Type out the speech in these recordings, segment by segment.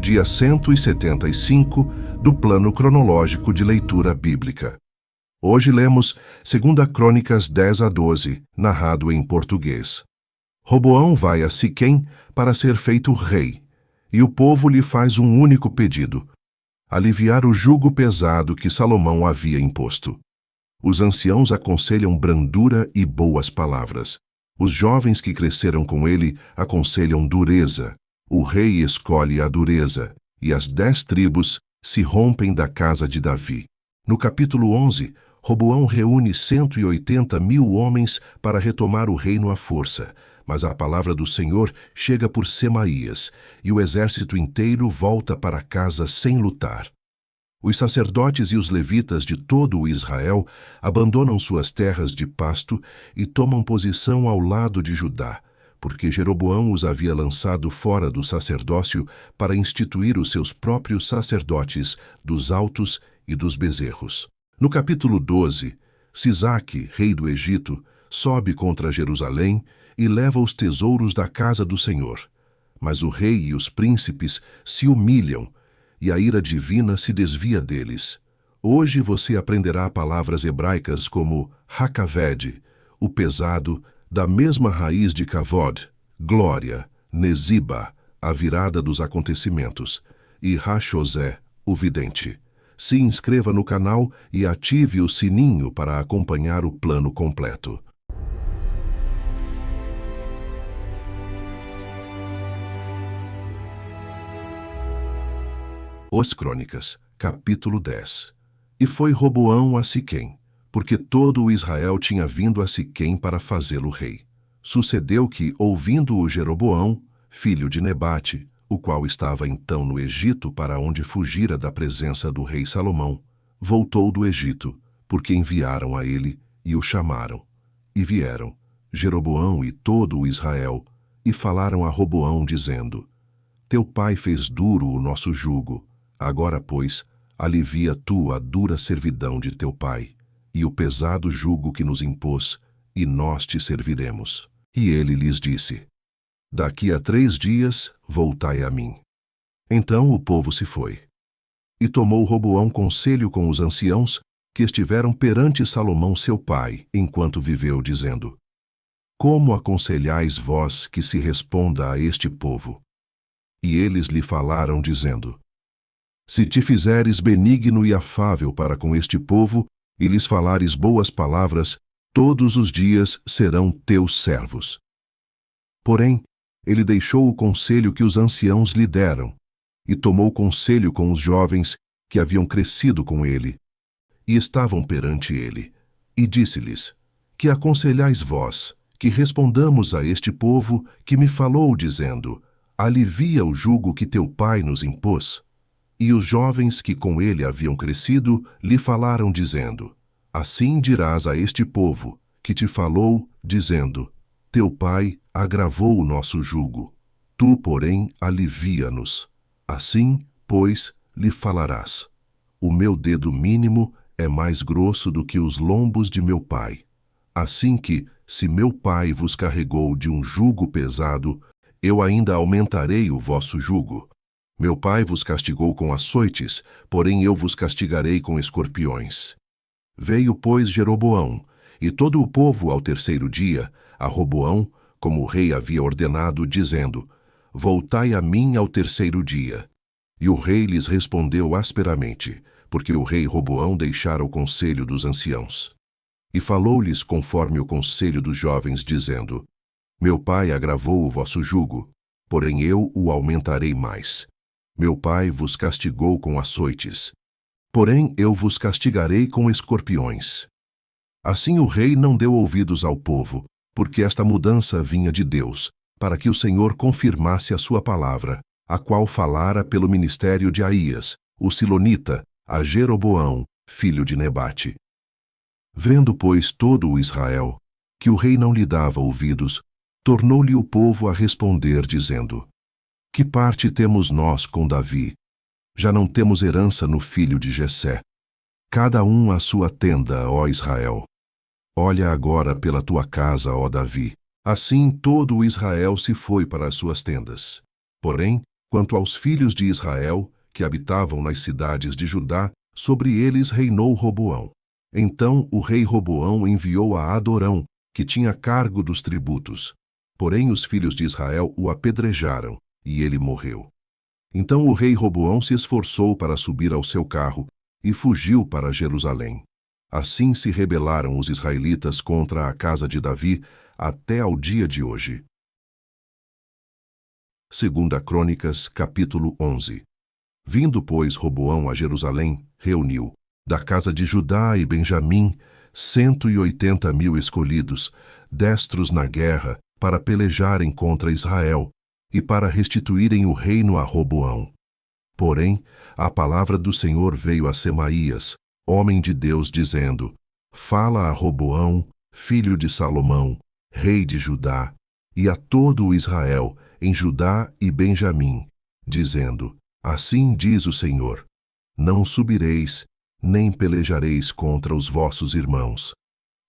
dia 175 do plano cronológico de leitura bíblica. Hoje lemos 2 Crônicas 10-12, narrado em português. Roboão vai a Siquém para ser feito rei, e o povo lhe faz um único pedido: aliviar o jugo pesado que Salomão havia imposto. Os anciãos aconselham brandura e boas palavras. Os jovens que cresceram com ele aconselham dureza. O rei escolhe a dureza, e as 10 tribos se rompem da casa de Davi. No capítulo 11, Roboão reúne 180.000 homens para retomar o reino à força, mas a palavra do Senhor chega por Semaías, e o exército inteiro volta para casa sem lutar. Os sacerdotes e os levitas de todo o Israel abandonam suas terras de pasto e tomam posição ao lado de Judá, porque Jeroboão os havia lançado fora do sacerdócio para instituir os seus próprios sacerdotes dos altos e dos bezerros. No capítulo 12, Sisaque, rei do Egito, sobe contra Jerusalém e leva os tesouros da casa do Senhor. Mas o rei e os príncipes se humilham, e a ira divina se desvia deles. Hoje você aprenderá palavras hebraicas como Hakaved, o pesado, da mesma raiz de Kavod, glória, Neziba, a virada dos acontecimentos, e Hashozé, o vidente. Se inscreva no canal e ative o sininho para acompanhar o plano completo. Os Crônicas, capítulo 10. E foi Roboão a Siquém, porque todo o Israel tinha vindo a Siquém para fazê-lo rei. Sucedeu que, ouvindo-o Jeroboão, filho de Nebate, o qual estava então no Egito para onde fugira da presença do rei Salomão, voltou do Egito, porque enviaram a ele e o chamaram. E vieram, Jeroboão e todo o Israel, e falaram a Roboão, dizendo: Teu pai fez duro o nosso jugo. Agora, pois, alivia tu a dura servidão de teu pai, e o pesado jugo que nos impôs, e nós te serviremos. E ele lhes disse: Daqui a 3 dias voltai a mim. Então o povo se foi. E tomou Roboão conselho com os anciãos que estiveram perante Salomão seu pai, enquanto viveu, dizendo: Como aconselhais vós que se responda a este povo? E eles lhe falaram, dizendo: Se te fizeres benigno e afável para com este povo, e lhes falares boas palavras, todos os dias serão teus servos. Porém, ele deixou o conselho que os anciãos lhe deram, e tomou conselho com os jovens que haviam crescido com ele, e estavam perante ele, e disse-lhes: Que aconselhais vós, que respondamos a este povo que me falou, dizendo: Alivia o jugo que teu pai nos impôs? E os jovens que com ele haviam crescido lhe falaram, dizendo: Assim dirás a este povo, que te falou, dizendo: Teu pai agravou o nosso jugo, tu, porém, alivia-nos. Assim, pois, lhe falarás: O meu dedo mínimo é mais grosso do que os lombos de meu pai. Assim que, se meu pai vos carregou de um jugo pesado, eu ainda aumentarei o vosso jugo. Meu pai vos castigou com açoites, porém eu vos castigarei com escorpiões. Veio, pois, Jeroboão, e todo o povo ao 3º dia, a Roboão, como o rei havia ordenado, dizendo: Voltai a mim ao 3º dia. E o rei lhes respondeu asperamente, porque o rei Roboão deixara o conselho dos anciãos. E falou-lhes conforme o conselho dos jovens, dizendo: Meu pai agravou o vosso jugo, porém eu o aumentarei mais. Meu pai vos castigou com açoites, porém eu vos castigarei com escorpiões. Assim o rei não deu ouvidos ao povo, porque esta mudança vinha de Deus, para que o Senhor confirmasse a sua palavra, a qual falara pelo ministério de Aías, o silonita, a Jeroboão, filho de Nebate. Vendo, pois, todo o Israel, que o rei não lhe dava ouvidos, tornou-lhe o povo a responder, dizendo: Que parte temos nós com Davi? Já não temos herança no filho de Jessé. Cada um a sua tenda, ó Israel. Olha agora pela tua casa, ó Davi. Assim todo o Israel se foi para as suas tendas. Porém, Quanto aos filhos de Israel, que habitavam nas cidades de Judá, sobre eles reinou Roboão. Então o rei Roboão enviou a Adorão, que tinha cargo dos tributos. Porém os filhos de Israel o apedrejaram, e ele morreu. Então o rei Roboão se esforçou para subir ao seu carro, e fugiu para Jerusalém. Assim se rebelaram os israelitas contra a casa de Davi, até ao dia de hoje. 2 Crônicas, capítulo 11. Vindo, pois, Roboão a Jerusalém, reuniu, da casa de Judá e Benjamim, 180.000 escolhidos, destros na guerra, para pelejarem contra Israel, e para restituírem o reino a Roboão. Porém, a palavra do Senhor veio a Semaías, homem de Deus, dizendo: Fala a Roboão, filho de Salomão, rei de Judá, e a todo o Israel, em Judá e Benjamim, dizendo: Assim diz o Senhor: Não subireis, nem pelejareis contra os vossos irmãos.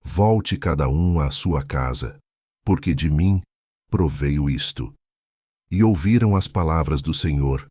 Volte cada um à sua casa, porque de mim proveio isto. E ouviram as palavras do Senhor,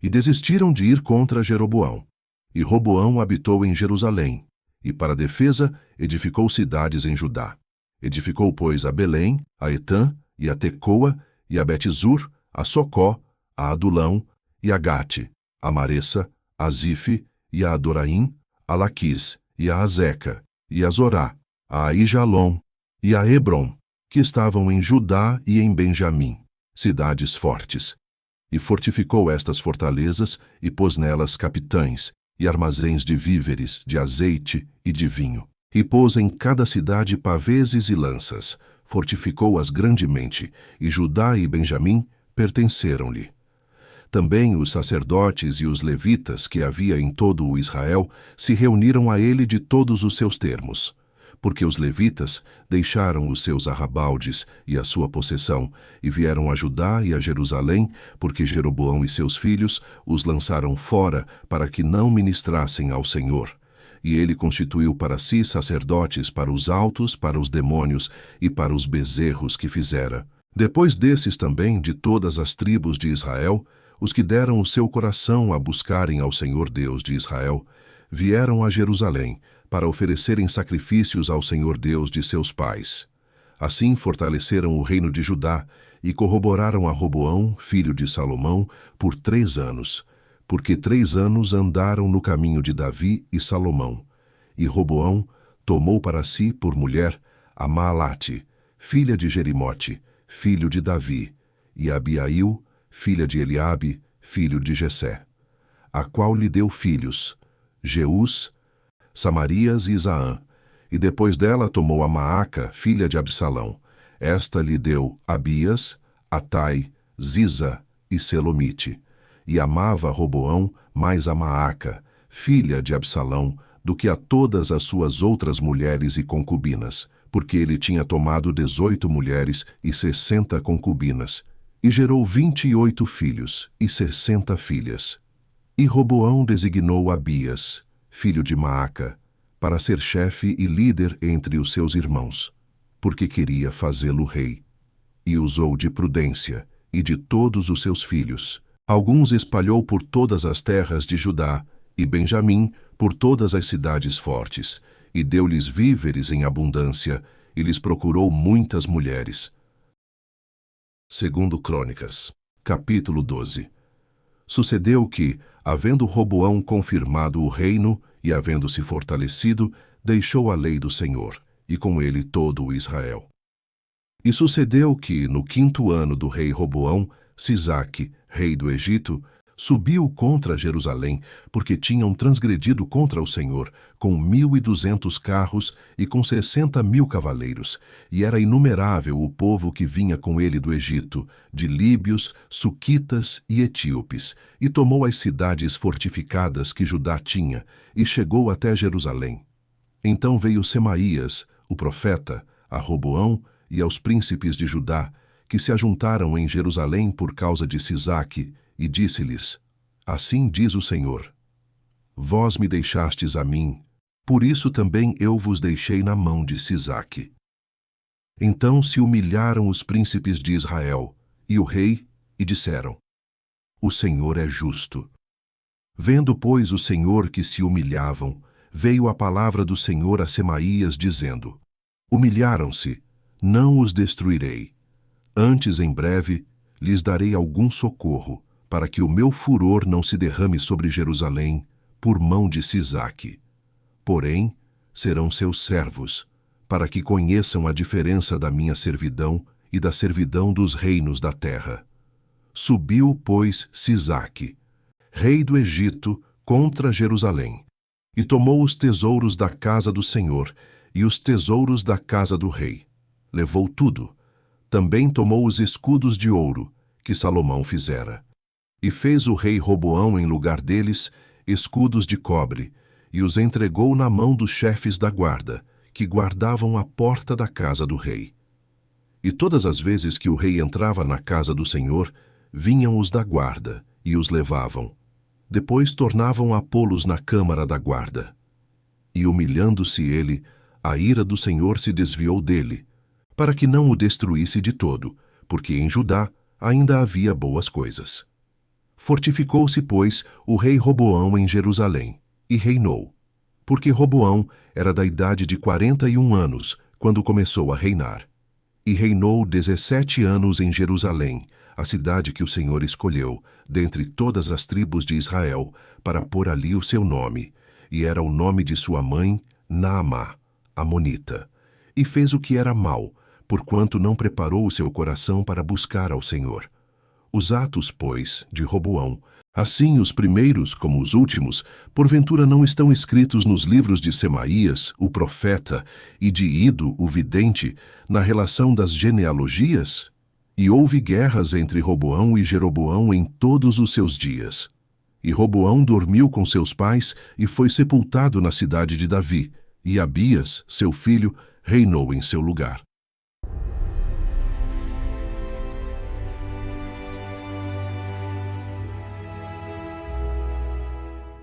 e desistiram de ir contra Jeroboão. E Roboão habitou em Jerusalém, e para defesa edificou cidades em Judá. Edificou, pois, a Belém, a Etã, e a Tecoa, e a Bet-zur, a Socó, a Adulão, e a Gate, a Maressa, a Zife, e a Adoraim, a Laquis, e a Azeca, e a Zorá, a Aijalon, e a Hebron, que estavam em Judá e em Benjamim, cidades fortes. E fortificou estas fortalezas, e pôs nelas capitães, e armazéns de víveres, de azeite e de vinho. E pôs em cada cidade paveses e lanças, fortificou-as grandemente, e Judá e Benjamim pertenceram-lhe. Também os sacerdotes e os levitas que havia em todo o Israel se reuniram a ele de todos os seus termos, porque os levitas deixaram os seus arrabaldes e a sua possessão, e vieram a Judá e a Jerusalém, porque Jeroboão e seus filhos os lançaram fora para que não ministrassem ao Senhor. E ele constituiu para si sacerdotes para os altos, para os demônios e para os bezerros que fizera. Depois desses também, de todas as tribos de Israel, os que deram o seu coração a buscarem ao Senhor Deus de Israel, vieram a Jerusalém, para oferecerem sacrifícios ao Senhor Deus de seus pais. Assim fortaleceram o reino de Judá e corroboraram a Roboão, filho de Salomão, por 3 anos, porque 3 anos andaram no caminho de Davi e Salomão. E Roboão tomou para si por mulher a Maalate, filha de Jerimote, filho de Davi, e Abiail, filha de Eliabe, filho de Jessé, a qual lhe deu filhos, Jeús, Samarias e Isaã, e depois dela tomou a Maaca, filha de Absalão. Esta lhe deu Abias, Atai, Ziza e Selomite, e amava Roboão mais a Maaca, filha de Absalão, do que a todas as suas outras mulheres e concubinas, porque ele tinha tomado 18 mulheres e 60 concubinas, e gerou 28 filhos e 60 filhas. E Roboão designou Abias, filho de Maaca, para ser chefe e líder entre os seus irmãos, porque queria fazê-lo rei. E usou de prudência e de todos os seus filhos. Alguns espalhou por todas as terras de Judá, e Benjamim por todas as cidades fortes, e deu-lhes víveres em abundância, e lhes procurou muitas mulheres. 2 Crônicas, capítulo 12. Sucedeu que, havendo Roboão confirmado o reino e havendo-se fortalecido, deixou a lei do Senhor, e com ele todo o Israel. E sucedeu que, no 5º ano do rei Roboão, Sisaque, rei do Egito, subiu contra Jerusalém, porque tinham transgredido contra o Senhor, com 1.200 carros e com 60.000 cavaleiros, e era inumerável o povo que vinha com ele do Egito, de líbios, suquitas e etíopes, e tomou as cidades fortificadas que Judá tinha, e chegou até Jerusalém. Então veio Semaías, o profeta, a Roboão e aos príncipes de Judá, que se ajuntaram em Jerusalém por causa de Sisaque, e disse-lhes: Assim diz o Senhor: Vós me deixastes a mim, por isso também eu vos deixei na mão de Sisaque. Então se humilharam os príncipes de Israel, e o rei, e disseram: O Senhor é justo. Vendo, pois, o Senhor que se humilhavam, veio a palavra do Senhor a Semaías, dizendo: Humilharam-se, não os destruirei. Antes, em breve, lhes darei algum socorro, para que o meu furor não se derrame sobre Jerusalém, por mão de Sisaque. Porém, serão seus servos, para que conheçam a diferença da minha servidão e da servidão dos reinos da terra. Subiu, pois, Sisaque, rei do Egito, contra Jerusalém, e tomou os tesouros da casa do Senhor e os tesouros da casa do rei. Levou tudo. Também tomou os escudos de ouro que Salomão fizera. E fez o rei Roboão, em lugar deles, escudos de cobre, e os entregou na mão dos chefes da guarda, que guardavam a porta da casa do rei. E todas as vezes que o rei entrava na casa do Senhor, vinham os da guarda e os levavam. Depois tornavam a pô-los na câmara da guarda. E humilhando-se ele, a ira do Senhor se desviou dele, para que não o destruísse de todo, porque em Judá ainda havia boas coisas. Fortificou-se, pois, o rei Roboão em Jerusalém, e reinou, porque Roboão era da idade de 41 anos, quando começou a reinar. E reinou 17 anos em Jerusalém, a cidade que o Senhor escolheu, dentre todas as tribos de Israel, para pôr ali o seu nome, e era o nome de sua mãe, Naamá, amonita. E fez o que era mal, porquanto não preparou o seu coração para buscar ao Senhor. Os atos, pois, de Roboão, assim os primeiros como os últimos, porventura não estão escritos nos livros de Semaías, o profeta, e de Ido, o vidente, na relação das genealogias? E houve guerras entre Roboão e Jeroboão em todos os seus dias. E Roboão dormiu com seus pais e foi sepultado na cidade de Davi, e Abias, seu filho, reinou em seu lugar.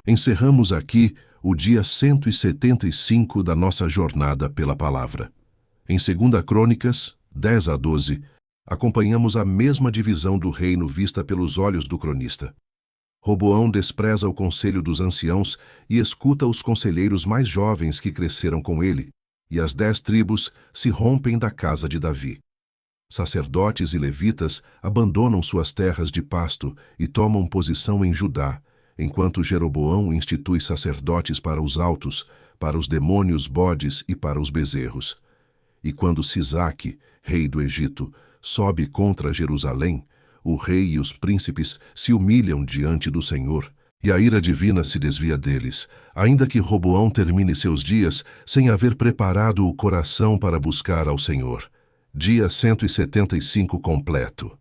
Encerramos aqui o dia 175 da nossa jornada pela palavra. Em 2 Crônicas, 10-12, acompanhamos a mesma divisão do reino vista pelos olhos do cronista. Roboão despreza o conselho dos anciãos e escuta os conselheiros mais jovens que cresceram com ele, e as 10 tribos se rompem da casa de Davi. Sacerdotes e levitas abandonam suas terras de pasto e tomam posição em Judá, enquanto Jeroboão institui sacerdotes para os altos, para os demônios bodes e para os bezerros. E quando Sisaque, rei do Egito, sobe contra Jerusalém, o rei e os príncipes se humilham diante do Senhor, e a ira divina se desvia deles, ainda que Roboão termine seus dias sem haver preparado o coração para buscar ao Senhor. Dia 175 completo.